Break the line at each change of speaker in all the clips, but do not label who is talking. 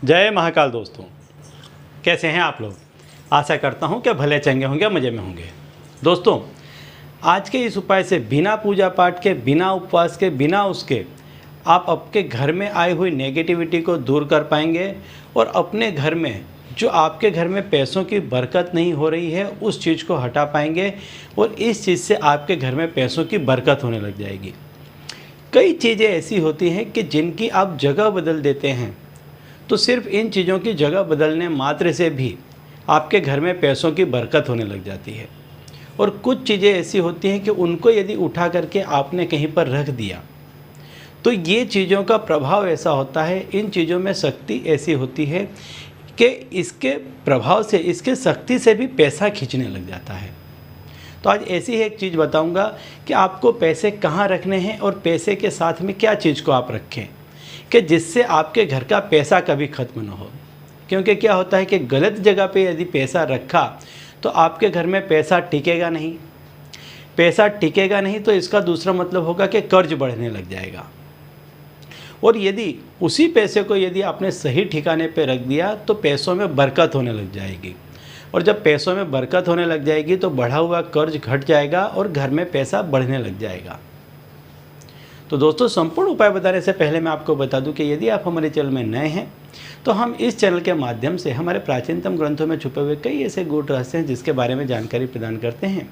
जय महाकाल दोस्तों, कैसे हैं आप लोग। आशा करता हूं कि भले चंगे होंगे, मज़े में होंगे। दोस्तों, आज के इस उपाय से बिना पूजा पाठ के, बिना उपवास के, बिना उसके आप आपके घर में आई हुई नेगेटिविटी को दूर कर पाएंगे और अपने घर में जो आपके घर में पैसों की बरकत नहीं हो रही है उस चीज़ को हटा पाएंगे और इस चीज़ से आपके घर में पैसों की बरकत होने लग जाएगी। कई चीज़ें ऐसी होती हैं कि जिनकी आप जगह बदल देते हैं, तो सिर्फ इन चीज़ों की जगह बदलने मात्र से भी आपके घर में पैसों की बरकत होने लग जाती है। और कुछ चीज़ें ऐसी होती हैं कि उनको यदि उठा करके आपने कहीं पर रख दिया तो ये चीज़ों का प्रभाव ऐसा होता है, इन चीज़ों में शक्ति ऐसी होती है कि इसके प्रभाव से, इसके शक्ति से भी पैसा खींचने लग जाता है। तो आज ऐसी ही एक चीज़ बताऊंगा कि आपको पैसे कहाँ रखने हैं और पैसे के साथ में क्या चीज़ को आप रखें कि जिससे आपके घर का पैसा कभी ख़त्म ना हो। क्योंकि क्या होता है कि गलत जगह पे यदि पैसा रखा तो आपके घर में पैसा टिकेगा नहीं। पैसा टिकेगा नहीं तो इसका दूसरा मतलब होगा कि कर्ज बढ़ने लग जाएगा। और यदि उसी पैसे को यदि आपने सही ठिकाने पे रख दिया तो पैसों में बरकत होने लग जाएगी। और जब पैसों में बरकत होने लग जाएगी तो बढ़ा हुआ कर्ज घट जाएगा और घर में पैसा बढ़ने लग जाएगा। तो दोस्तों, संपूर्ण उपाय बताने से पहले मैं आपको बता दूं कि यदि आप हमारे चैनल में नए हैं तो हम इस चैनल के माध्यम से हमारे प्राचीनतम ग्रंथों में छुपे हुए कई ऐसे गूढ़ रहस्य हैं जिसके बारे में जानकारी प्रदान करते हैं।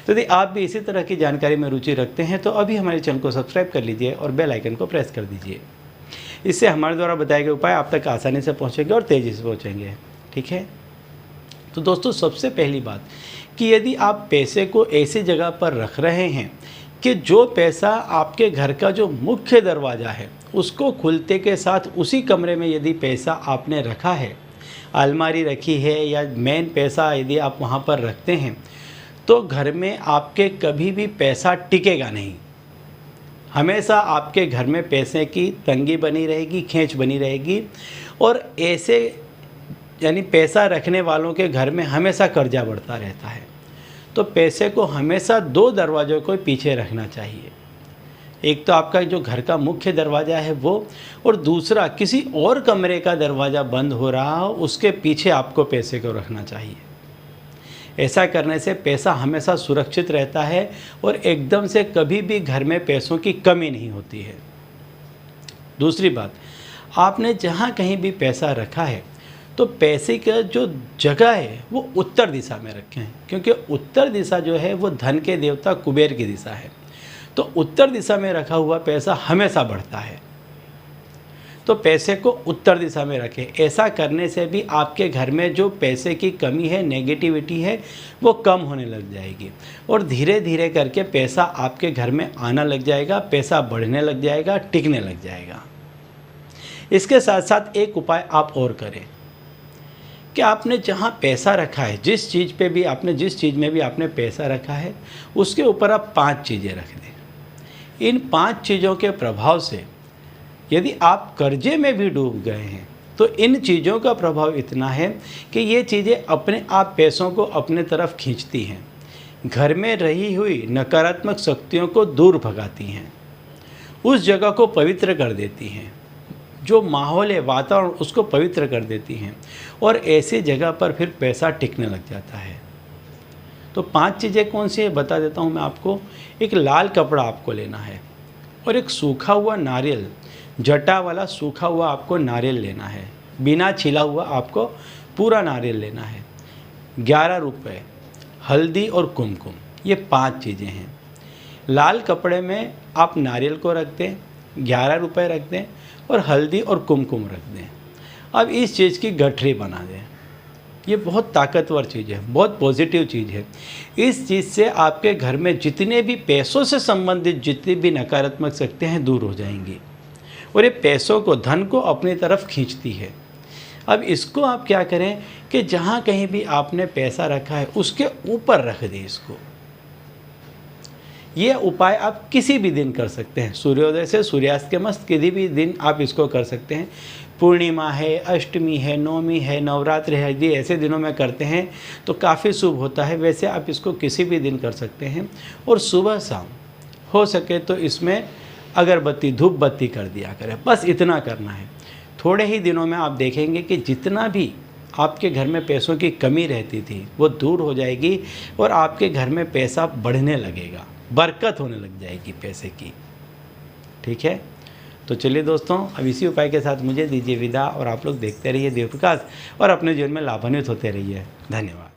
तो यदि आप भी इसी तरह की जानकारी में रुचि रखते हैं तो अभी हमारे चैनल को सब्सक्राइब कर लीजिए और बेल आइकन को प्रेस कर दीजिए। इससे हमारे द्वारा बताए गए उपाय आप तक आसानी से पहुँचेंगे और तेज़ी से पहुँचेंगे। ठीक है। तो दोस्तों, सबसे पहली बात कि यदि आप पैसे को ऐसी जगह पर रख रहे हैं कि जो पैसा आपके घर का जो मुख्य दरवाज़ा है उसको खुलते के साथ उसी कमरे में यदि पैसा आपने रखा है, अलमारी रखी है या मेन पैसा यदि आप वहाँ पर रखते हैं तो घर में आपके कभी भी पैसा टिकेगा नहीं। हमेशा आपके घर में पैसे की तंगी बनी रहेगी, खींच बनी रहेगी। और ऐसे यानी पैसा रखने वालों के घर में हमेशा कर्जा बढ़ता रहता है। तो पैसे को हमेशा दो दरवाज़ों को पीछे रखना चाहिए। एक तो आपका जो घर का मुख्य दरवाज़ा है वो, और दूसरा किसी और कमरे का दरवाज़ा बंद हो रहा हो उसके पीछे आपको पैसे को रखना चाहिए। ऐसा करने से पैसा हमेशा सुरक्षित रहता है और एकदम से कभी भी घर में पैसों की कमी नहीं होती है। दूसरी बात, आपने जहाँ कहीं भी पैसा रखा है तो पैसे का जो जगह है वो उत्तर दिशा में रखें, क्योंकि उत्तर दिशा जो है वो धन के देवता कुबेर की दिशा है। तो उत्तर दिशा में रखा हुआ पैसा हमेशा बढ़ता है। तो पैसे को उत्तर दिशा में रखें। ऐसा करने से भी आपके घर में जो पैसे की कमी है, नेगेटिविटी है, वो कम होने लग जाएगी और धीरे धीरे करके पैसा आपके घर में आना लग जाएगा, पैसा बढ़ने लग जाएगा, टिकने लग जाएगा। इसके साथ साथ एक उपाय आप और करें कि आपने जहाँ पैसा रखा है, जिस चीज़ में भी आपने पैसा रखा है उसके ऊपर आप 5 चीज़ें रख दें। इन 5 चीज़ों के प्रभाव से यदि आप कर्जे में भी डूब गए हैं तो इन चीज़ों का प्रभाव इतना है कि ये चीज़ें अपने आप पैसों को अपने तरफ खींचती हैं, घर में रही हुई नकारात्मक शक्तियों को दूर भगाती हैं, उस जगह को पवित्र कर देती हैं, जो माहौल है, वातावरण, उसको पवित्र कर देती हैं और ऐसी जगह पर फिर पैसा टिकने लग जाता है। तो 5 चीज़ें कौन सी है बता देता हूँ मैं आपको। एक लाल कपड़ा आपको लेना है और एक सूखा हुआ नारियल, जटा वाला सूखा हुआ आपको नारियल लेना है, बिना छिला हुआ आपको पूरा नारियल लेना है। 11 रुपये, हल्दी और कुमकुम, ये 5 चीज़ें हैं। लाल कपड़े में आप नारियल को रख दें, 11 रुपये रख दें और हल्दी और कुमकुम रख दें। अब इस चीज़ की गठरी बना दें। ये बहुत ताकतवर चीज़ है, बहुत पॉजिटिव चीज़ है। इस चीज़ से आपके घर में जितने भी पैसों से संबंधित जितनी भी नकारात्मक शक्तियाँ हैं दूर हो जाएंगी और ये पैसों को, धन को अपनी तरफ खींचती है। अब इसको आप क्या करें कि जहाँ कहीं भी आपने पैसा रखा है उसके ऊपर रख दें इसको। ये उपाय आप किसी भी दिन कर सकते हैं, सूर्योदय से सूर्यास्त के मस्त किसी भी दिन आप इसको कर सकते हैं। पूर्णिमा है, अष्टमी है, नवमी है, नवरात्रि है, यदि ऐसे दिनों में करते हैं तो काफ़ी शुभ होता है। वैसे आप इसको किसी भी दिन कर सकते हैं और सुबह शाम हो सके तो इसमें अगरबत्ती, धूप बत्ती कर दिया करें। बस इतना करना है। थोड़े ही दिनों में आप देखेंगे कि जितना भी आपके घर में पैसों की कमी रहती थी वो दूर हो जाएगी और आपके घर में पैसा बढ़ने लगेगा, बरकत होने लग जाएगी पैसे की। ठीक है, तो चलिए दोस्तों, अब इसी उपाय के साथ मुझे दीजिए विदा और आप लोग देखते रहिए देव प्रकाश और अपने जीवन में लाभान्वित होते रहिए। धन्यवाद।